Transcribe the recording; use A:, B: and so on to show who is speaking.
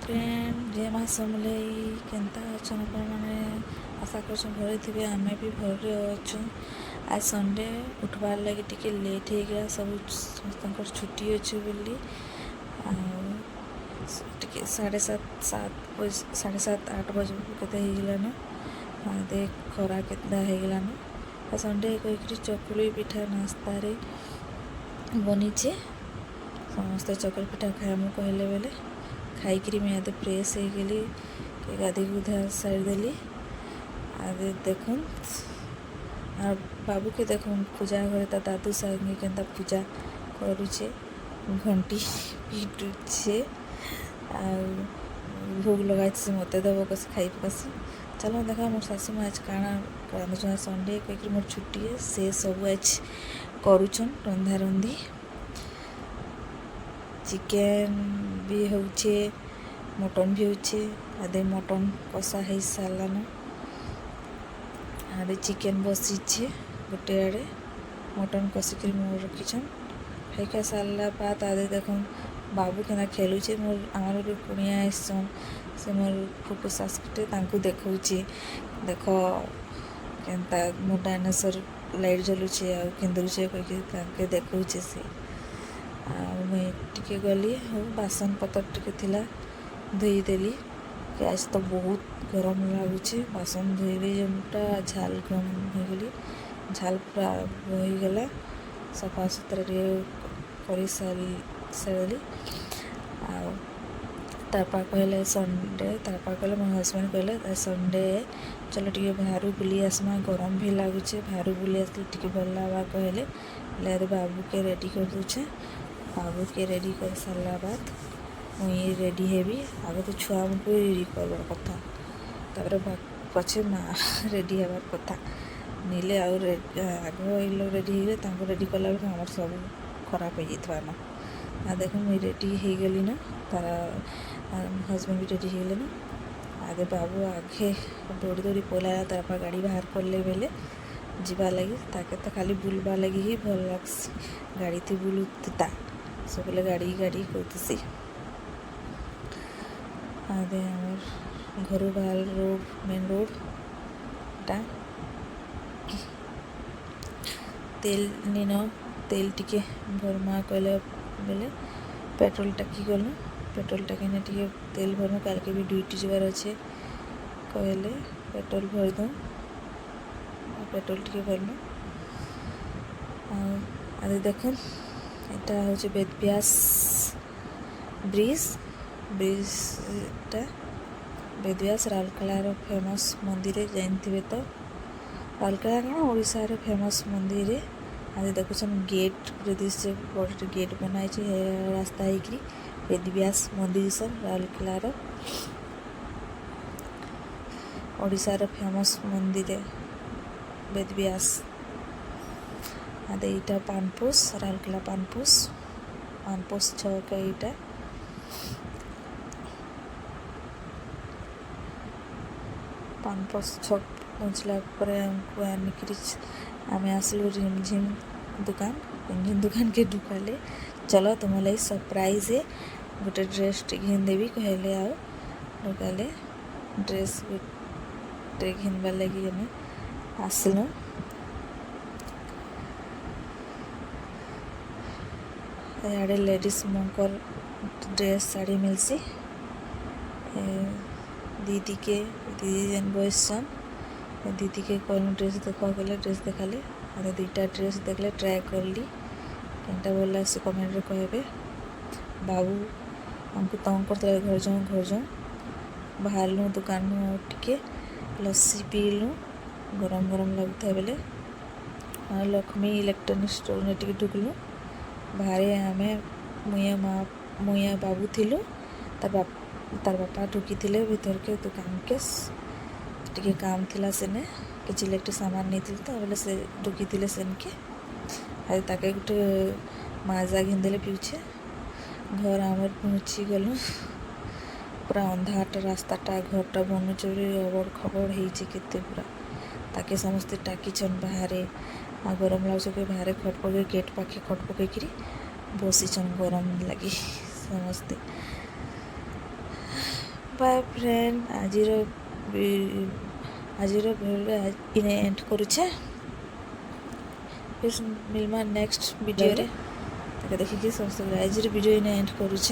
A: Friend जय माँ समलेई केन्ता अच्छन आपने आशा कर घरे थे आम भी घरे अच्छु। आज संडे उठवार लगे टिके लेट हो गया सब समस्त छुट्टी अच्छे बोली टिके 7:30 8 बजे के देख खरा केगलान संडे कहीकि चकुली पिठा नास्ता बनीचे समस्ते चकुली पिठा खाएमु कहले बेले खाई मैं फ्रेश हो गली गाधी गुधा सारिदेली आदे देखुन और बाबू के देखुन पूजा घरे ता दादू संगे केन्ता पूजा करुचे घंटी पिटुचे भोग लगाई मत देव कस खाई पकासी चलो देखा मोर शाशु माँ आज काଣା रांधुछन संडे कहीकि मोर छुट्टी है से सब आज करुछन रंधा रंधी चिकेन भी होचे मटन भी होचे आधे मटन कषा हो सारान आधे चिकेन बसीचे गोटे आड़े मटन कषिक मोर रखीछन खाइका सारा बाद आधे देख बाबू केना खेलुचे मोर आमर गोटे कुणिया आसन से मोर फुफु सासुटे देखुचे देख केन्ता मोर डायनासोर लाइट जलुचे आ किंदुचे कहीकि देखुचे से मुई टिके गली बासन पतर टिके थिला धोईदेली कि आज तो बहुत गरम लगुचे बासन धोईली जमटा झाल गम हो गली झाल पूरा बहीगला सफा सुतरा कर सारी तारपा कहले संडे तारपा कहले मो हजबैंड कहले संडे चलो टिके बाहर बुली आसमा गरम भी लगुचे बाहर बुली आसले टिके भल लगा कहले बाबू के रेडी कर दूचे बाबू के रेडी कर सारा बाद मुई रेडी हेबी आगे तो छुआ को रेडी करवार कथा तापर पछे माँ रेडी हबार कथा नीले आग लोग रेडी हो रेडी कला आम सब खराब हो जाना आ देख मुई रेडी हो गली ना तारा हजबैंड भी रेडी हो गले ना आगे बाबू आगे दौड़ी दौड़ी पला तार गाड़ी बाहर करले बेले जीवा लगी ताके तो खाली बुलवा लगी ही भल लगसी गाड़ी थी बुलुता सब गाड़ी गाड़ी करती आदे आमर घर बाहर रोड मेन रोड टा तेल नीन तेल टिके भरमा कहले बेले पेट्रोल टाकी गलु पेट्रोल टाकी ने टिके तेल भरमु काल के भी ड्यूटी जबार अच्छे कहले पेट्रोल भर दूँ पेट्रोल टिके भरलु आदे देखुन এটা হচ্ছে বেদব্যাস ব্রিজটা বেদব্যাস রাউরকেলার ফেমস মন্দিরে জানিথিবে তো রাউরকেলা কারণ ওড়িশার ফেমস মন্দিরে আজ দেখুছেন গেট দিচ্ছে বড় গেট বনাইছে রাস্তা হয়েকি বেদব্যাস মন্দির সব রাউরকেলার ওড়িশার ফেমস মন্দিরে বেদব্যাস अदे इटा पानपोस राउरकेला पानपोस छक इटा पानपोस छक पहुँचला हमको आनिक आम आसलु रिमझिम दुकान के ढुकाले चलो तुम लगे सरप्राइज है गोटे ड्रेस घिन देवी कहले आओ ढुकाले ड्रेस गोटे घिनबार लगी आम आसलु याडे लेडीज मंकर ड्रेस साड़ी मिलसी दीदी जेन बयसन दीदी के कहूँ ड्रेस देख गले ड्रेस देखाले अरे दुईटा ड्रेस देखले ट्राए करली केनटा भल लगे कमेंट कहबे बाबू हमको तंग करते घर जाऊँ बाहरलु दुकान टिके लस्सी पीलु गरम गरम लगुता बेले लक्ष्मी इलेक्ट्रॉनिक स्टोर ने टिके ढुकलु बाहर आम मुया बाबू थिलु तार बापा ढुकी थे भीतर के दुकान के टिके काम थिला सेने किसी इलेक्ट्रिक सामान नहीं थी तो बोले से ढुकी थे सेन के आज ताके गोटे माजा घिनदेले पीछे घर आमर पहुँची गलु पूरा अंधार रास्ताटा घरटा बनुचे अबड़ खबड़ होते पूरा ताके समस्ते टाकीछन बाहर आ गरम लगे बाहर खट पके गेट पाखे खट पकईकि बसीचन गरम लगी समस्ते ବାଏ ଫ୍ରେଣ୍ଡ ଆଜିର ଭିଡ଼ିଓ ଇନେ ଏଣ୍ଡ କରୁଛେ। ଫିର୍ ମିଲମା ନେକ୍ସଟ ଭିଡ଼ିଓରେ ତାକେ ଦେଖିକି ସମସ୍ତେ ଆଜିର ଭିଡ଼ିଓ ଇନେ ଏଣ୍ଡ କରୁଛେ।